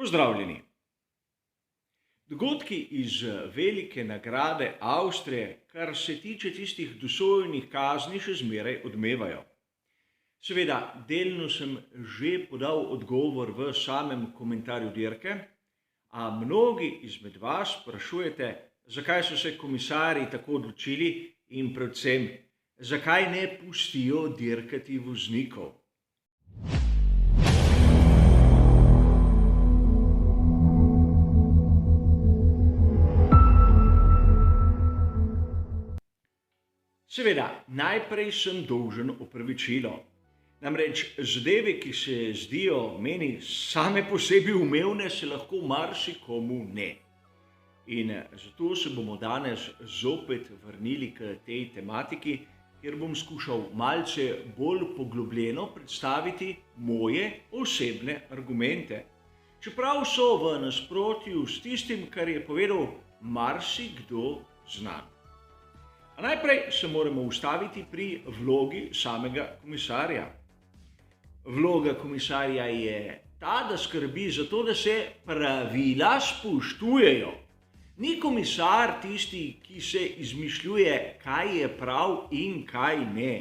Pozdravljeni. Dogodki iz velike nagrade Avstrije, kar se tiče tistih dosojenih kazni, še zmeraj odmevajo. Seveda, delno sem že podal odgovor v samem komentarju dirke, a mnogi izmed vas sprašujete, zakaj so se komisarji tako odločili in predvsem, zakaj ne pustijo dirkati voznikov. Seveda, najprej sem dolžen opravičilo. Namreč zadeve, ki se zdijo meni same po sebi umevne, se lahko marsikomu ne. In zato se bomo danes zopet vrnili k tej tematiki, kjer bom skušal malce bolj poglobljeno predstaviti moje osebne argumente. Čeprav so v nasprotju s tistim, kar je povedal marsikdo znan. A najprej se moramo ustaviti pri vlogi samega komisarja. Vloga komisarja je ta, da skrbi za to, da se pravila spoštujejo. Ni komisar tisti, ki se izmišljuje, kaj je prav in kaj ne.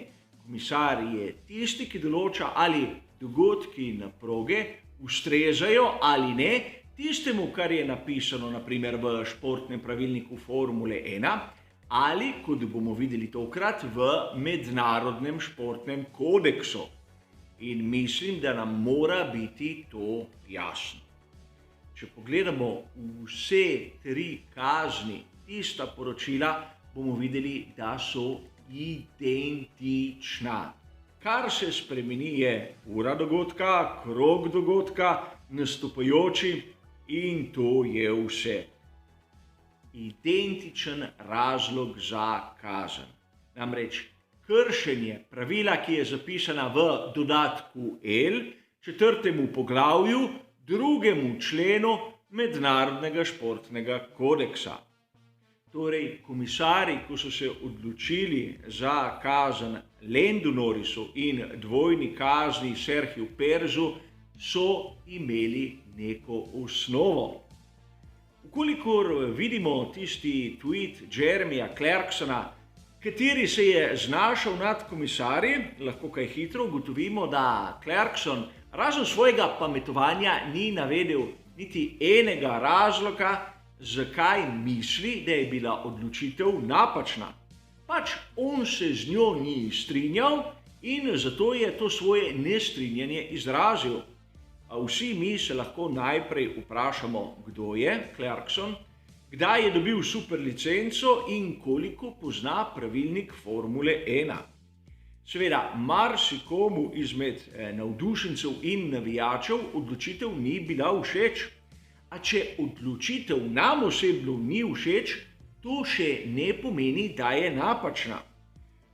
Komisar je tisti, ki določa, ali dogodki na progi ustrezajo ali ne tistemu, kar je napisano na primer v športnem pravilniku Formule 1, ali, kot bomo videli tokrat, v mednarodnem športnem kodeksu. In mislim, da nam mora biti to jasno. Če pogledamo vse tri kazni, tista poročila, bomo videli, da so identična. Kar se spremeni je ura dogodka, krog dogodka, nastopajoči in to je vse. Identičen razlog za kazen. Namreč kršenje pravila, ki je zapisana v dodatku L, 4. poglavju, 2. členu Mednarodnega športnega kodeksa. Torej, komisarji, ko so se odločili za kazen Landu Norrisu in dvojni kazni Sergiju Perezu, so imeli neko osnovo. Vkolikor vidimo tisti tweet Jeremyja Clarksona, kateri se je znašel nad komisarji, lahko kaj hitro ugotovimo, da Clarkson razen svojega pametovanja ni navedel niti enega razloga, zakaj misli, da je bila odločitev napačna. Pač on se z njo ni strinjal in zato je to svoje nestrinjanje izrazil. A vsi mi se lahko najprej vprašamo, kdo je Clarkson, kdaj je dobil superlicenco in koliko pozna pravilnik Formule 1. Seveda, marsikomu izmed navdušencev in navijačev odločitev ni bila všeč. A če odločitev nam osebno ni všeč, to še ne pomeni, da je napačna.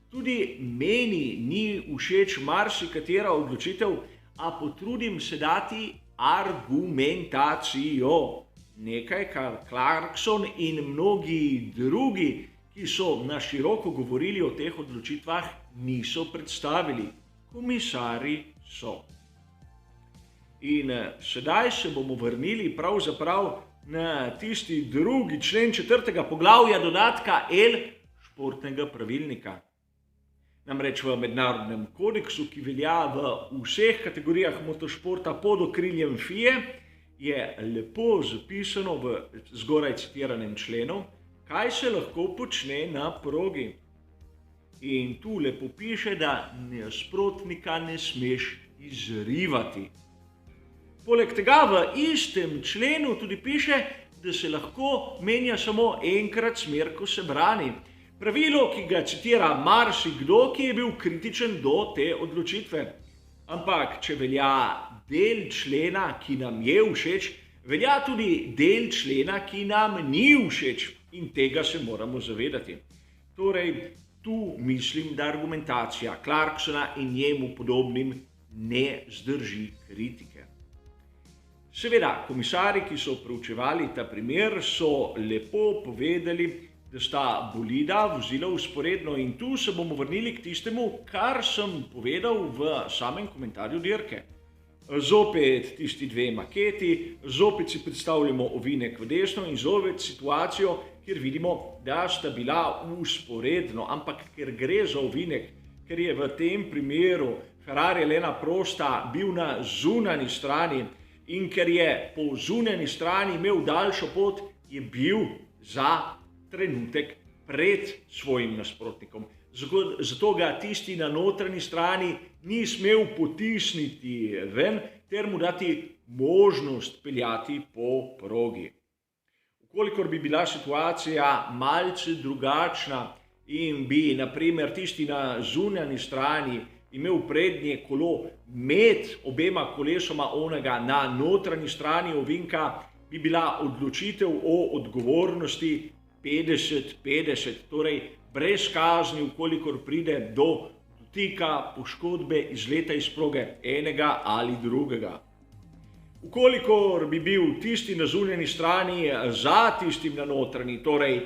Tudi meni ni všeč marsikatera odločitev, a potrudim se dati argumentacijo. Nekaj, kar Clarkson in mnogi drugi, ki so na široko govorili o teh odločitvah, niso predstavili. Komisarji so. In sedaj se bomo vrnili pravzaprav na tisti 2. člen 4. poglavja dodatka L športnega pravilnika. Namreč v mednarodnem kodeksu, ki velja v vseh kategorijah motošporta pod okriljem FIE, je lepo zapisano v zgoraj citiranem členu, kaj se lahko počne na progi. In tu lepo piše, da nasprotnika ne smeš izrivati. Poleg tega v istem členu tudi piše, da se lahko menja samo enkrat smer, ko se brani. Pravilo, ki ga citira marsikdo, ki je bil kritičen do te odločitve. Ampak, če velja del člena, ki nam je všeč, velja tudi del člena, ki nam ni všeč. In tega se moramo zavedati. Torej, tu mislim, da argumentacija Clarksona in njemu podobnim ne zdrži kritike. Seveda, komisarji, ki so proučevali ta primer, so lepo povedali, da sta bolida vozila vzporedno in tu se bomo vrnili k tistemu, kar sem povedal v samem komentarju dirke. Zopet tisti dve maketi, zopet si predstavljamo ovinek v desno in zopet situacijo, kjer vidimo, da sta bila usporedno, ampak ker gre za ovinek, ker je v tem primeru Ferrari Elena Prosta bil na zunanji strani in ker je po zunanji strani imel daljšo pot, je bil za trenutek pred svojim nasprotnikom. Zato ga tisti na notranji strani ni smel potisniti ven ter mu dati možnost peljati po progi. Ukolikor bi bila situacija malce drugačna in bi na primer tisti na zunanji strani imel prednje kolo med obema kolesoma onega na notranji strani ovinka, bi bila odločitev o odgovornosti 50-50, torej brez kazni, ukolikor pride do dotika, poškodbe, izleta iz proge enega ali drugega. Ukolikor bi bil tisti na zunanji strani za tistim na notranji, torej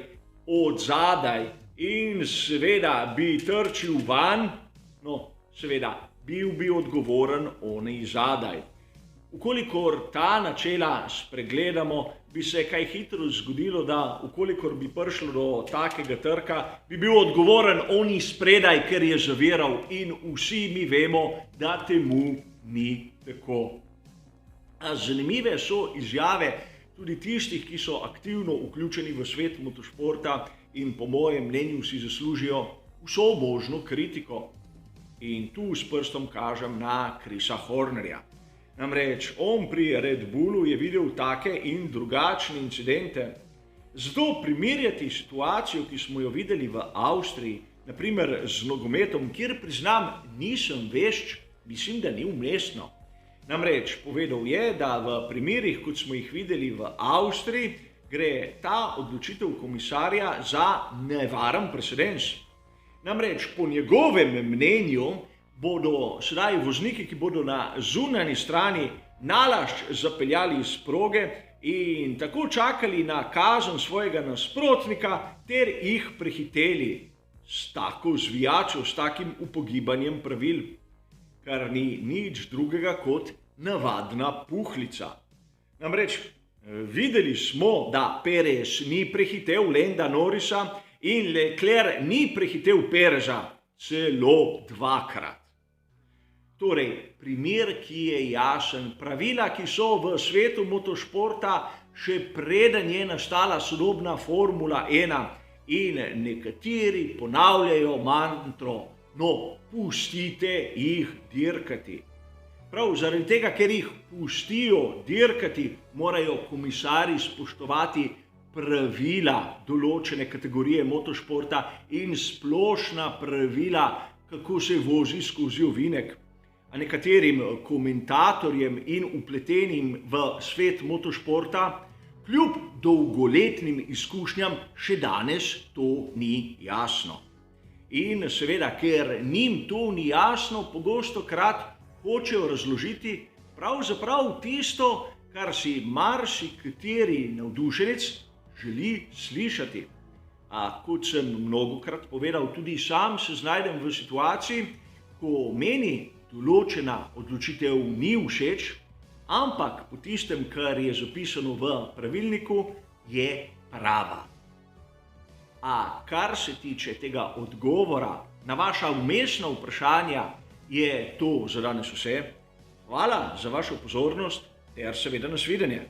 od zadaj in seveda bi trčil van, seveda bil bi odgovoren oni zadaj. Ukolikor ta načela spregledamo, bi se kaj hitro zgodilo, da ukolikor bi prišlo do takega trka, bi bil odgovoren oni spredaj, ker je zaviral in vsi mi vemo, da temu ni tako. Zanimive so izjave tudi tistih, ki so aktivno vključeni v svet motošporta in po mojem mnenju si zaslužijo vso možno kritiko. In tu s prstom kažem na Chrisa Hornerja. Namreč on pri Red Bullu je videl take in drugačne incidente. Zato primerjati situacijo, ki smo jo videli v Avstriji, naprimer z nogometom, kjer priznam, nisem vešč, mislim, da ni umestno. Namreč povedal je, da v primerih, kot smo jih videli v Avstriji, gre ta odločitev komisarja za nevaren precedens. Namreč po njegovem mnenju bodo sedaj vozniki, ki bodo na zunanji strani nalašč zapeljali iz proge in tako čakali na kazen svojega nasprotnika ter jih prehiteli s tako zvijačo, s takim upogibanjem pravil, kar ni nič drugega kot navadna puhlica. Namreč videli smo, da Perez ni prehitel Landa Norrisa in Leclerc ni prehitel Pereza celo dvakrat. Torej, primer, ki je jasen, pravila, ki so v svetu motošporta še preden je nastala sodobna Formula 1 in nekateri ponavljajo mantro, pustite jih dirkati. Prav zaradi tega, ker jih pustijo dirkati, morajo komisarji spoštovati pravila določene kategorije motošporta in splošna pravila, kako se vozi skozi ovinek. A nekaterim komentatorjem in vpletenim v svet motošporta kljub dolgoletnim izkušnjam še danes to ni jasno. In seveda, ker njim to ni jasno, pogostokrat hočejo razložiti pravzaprav tisto, kar si marsikateri navdušenec želi slišati. A kot sem mnogokrat povedal, tudi sam se znajdem v situaciji, ko meni določena odločitev ni všeč, ampak po tistem, kar je zapisano v pravilniku, je prava. A kar se tiče tega odgovora na vaša vmesna vprašanja, je to za danes vse. Hvala za vašo pozornost ter seveda nasvidenje.